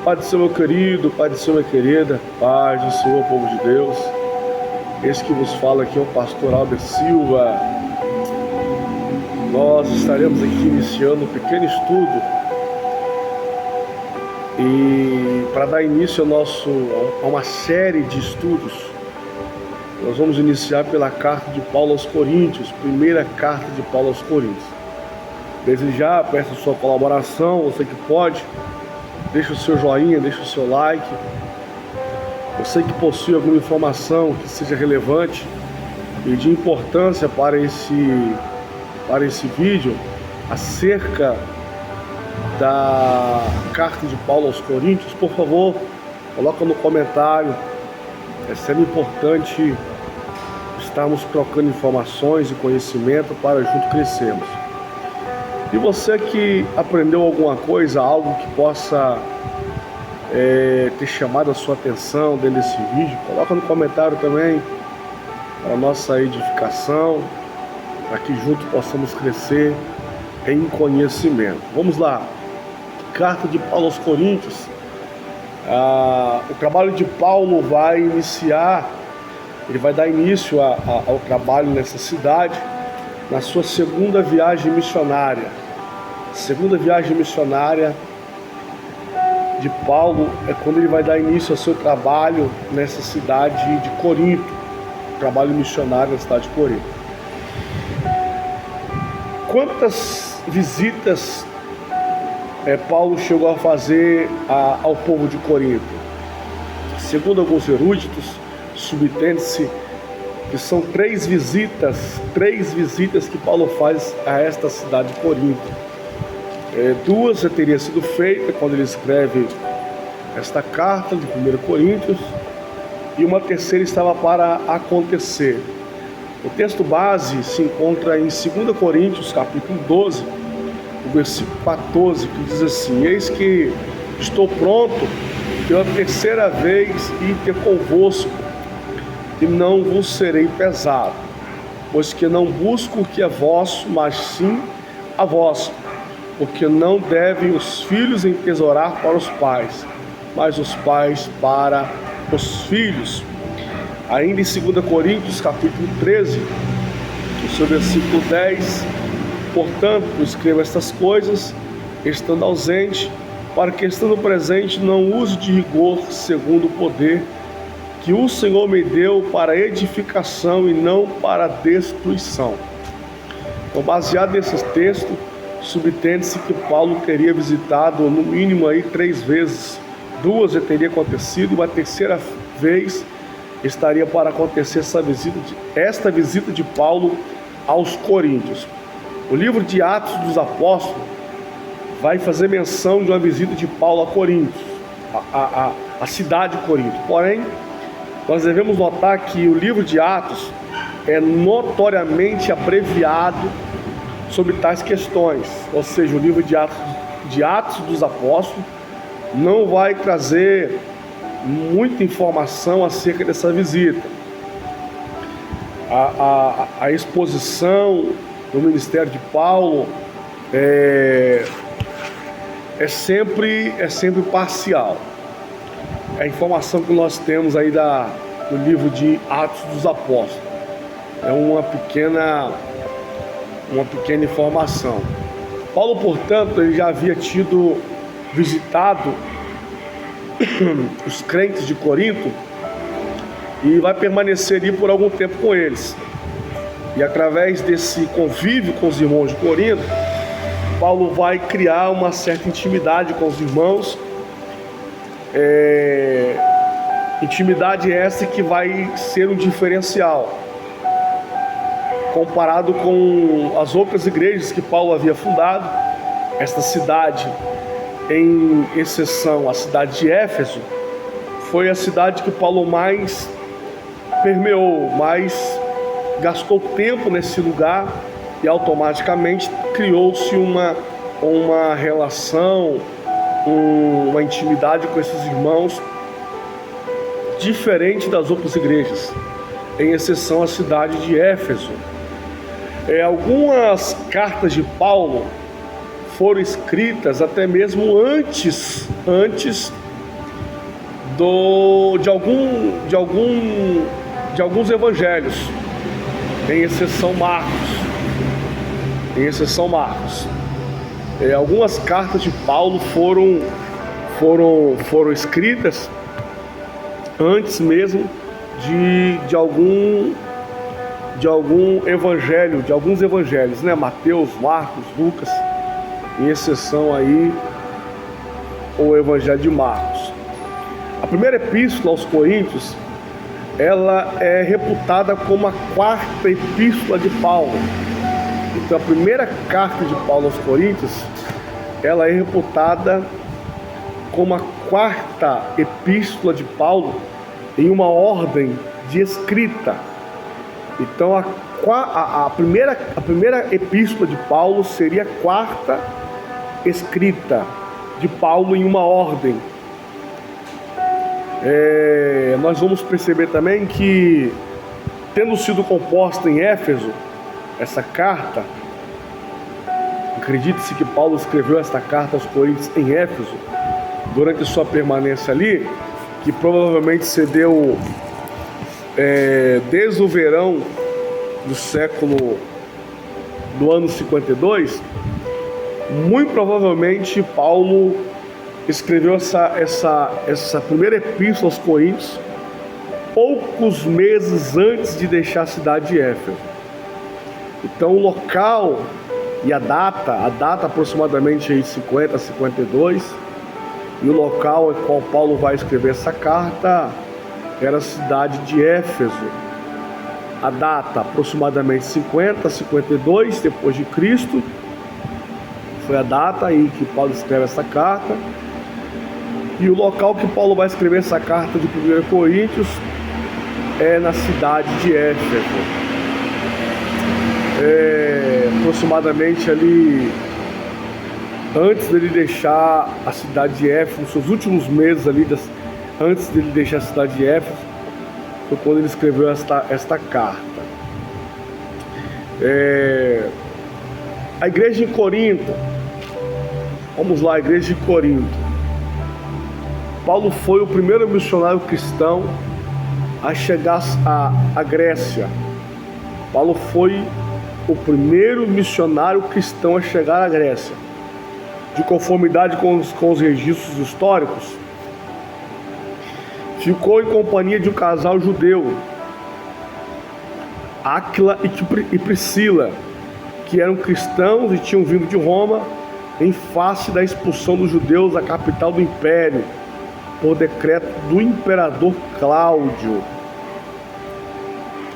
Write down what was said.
Pai do Senhor, meu querido, Pai do Senhor, minha querida, paz do Senhor, povo de Deus. Esse que vos fala aqui é o pastor Albert Silva. Nós estaremos aqui iniciando um pequeno estudo e para dar início a uma série de estudos, nós vamos iniciar pela carta de Paulo aos Coríntios, primeira carta de Paulo aos Coríntios. Desde já, peço a sua colaboração, você que pode, deixa o seu joinha, deixa o seu like. Você que possui alguma informação que seja relevante e de importância para esse vídeo acerca da carta de Paulo aos Coríntios, por favor, coloca no comentário. É sempre importante estarmos trocando informações e conhecimento para junto crescermos. E você que aprendeu alguma coisa, algo que possa ter chamado a sua atenção dentro desse vídeo, coloca no comentário também para a nossa edificação, para que juntos possamos crescer em conhecimento. Vamos lá, carta de Paulo aos Coríntios. O trabalho de Paulo vai iniciar, ele vai dar início ao trabalho nessa cidade, na sua segunda viagem missionária. Segunda viagem missionária de Paulo é quando ele vai dar início ao seu trabalho nessa cidade de Corinto, trabalho missionário na cidade de Corinto. Quantas visitas Paulo chegou a fazer ao povo de Corinto? Segundo alguns eruditos, subentende-se que são três visitas que Paulo faz a esta cidade de Corinto. Duas já teriam sido feitas quando ele escreve esta carta de 1 Coríntios, e uma terceira estava para acontecer. O texto base se encontra em 2 Coríntios, capítulo 12, o versículo 14, que diz assim: eis que estou pronto pela terceira vez ir ter convosco, e não vos serei pesado, pois que não busco o que é vosso, mas sim a vosso. Porque não devem os filhos entesourar para os pais, mas os pais para os filhos. Ainda em 2 Coríntios, capítulo 13, no seu versículo 10, portanto, escreva estas coisas, estando ausente, para que estando presente não use de rigor segundo o poder que o Senhor me deu para edificação e não para destruição. Então, baseado nesse texto, subtende-se que Paulo teria visitado no mínimo 3 vezes. 2 já teria acontecido e uma terceira vez estaria para acontecer esta visita de Paulo aos Coríntios. O livro de Atos dos Apóstolos vai fazer menção de uma visita de Paulo a Coríntios, a cidade de Corinto. Porém, nós devemos notar que o livro de Atos é notoriamente abreviado sobre tais questões, ou seja, o livro de Atos dos Apóstolos não vai trazer muita informação acerca dessa visita. A exposição do ministério de Paulo é sempre parcial. A informação que nós temos aí do livro de Atos dos Apóstolos é uma pequena informação. Paulo, portanto, ele já havia visitado os crentes de Corinto e vai permanecer ali por algum tempo com eles. E através desse convívio com os irmãos de Corinto, Paulo vai criar uma certa intimidade com os irmãos. Intimidade essa que vai ser um diferencial comparado com as outras igrejas que Paulo havia fundado. Esta cidade, em exceção a cidade de Éfeso, foi a cidade que Paulo mais permeou, mais gastou tempo nesse lugar, e automaticamente criou-se uma relação, uma intimidade com esses irmãos diferente das outras igrejas, em exceção à cidade de Éfeso. Algumas cartas de Paulo foram escritas até mesmo antes de alguns evangelhos, em exceção Marcos. Algumas cartas de Paulo foram escritas antes mesmo de alguns evangelhos, né? Mateus, Marcos, Lucas, em exceção aí o evangelho de Marcos. A primeira epístola aos Coríntios, ela é reputada como a quarta epístola de Paulo. Então a primeira carta de Paulo aos Coríntios, ela é reputada como a quarta epístola de Paulo em uma ordem de escrita. Então a primeira epístola de Paulo seria a quarta escrita de Paulo em uma ordem. Nós vamos perceber também que, tendo sido composta em Éfeso, essa carta, acredite-se que Paulo escreveu esta carta aos Coríntios em Éfeso, durante sua permanência ali, que provavelmente se deu desde o verão do ano 52, muito provavelmente Paulo escreveu essa primeira epístola aos Coríntios poucos meses antes de deixar a cidade de Éfeso. Então o local e a data aproximadamente aí 50 a 52, e o local em qual Paulo vai escrever essa carta era a cidade de Éfeso. A data aproximadamente 50 a 52 depois de Cristo foi a data em que Paulo escreve essa carta, e o local que Paulo vai escrever essa carta de 1 Coríntios é na cidade de Éfeso. Aproximadamente ali antes dele deixar a cidade de Éfeso, nos seus últimos meses ali antes dele deixar a cidade de Éfeso, foi quando ele escreveu esta carta. A igreja em Corinto, vamos lá, a igreja de Corinto. Paulo foi o primeiro missionário cristão a chegar à Grécia. Paulo foi o primeiro missionário cristão a chegar à Grécia. De conformidade com os registros históricos, ficou em companhia de um casal judeu, Áquila e Priscila, que eram cristãos e tinham vindo de Roma em face da expulsão dos judeus da capital do império, por decreto do imperador Cláudio.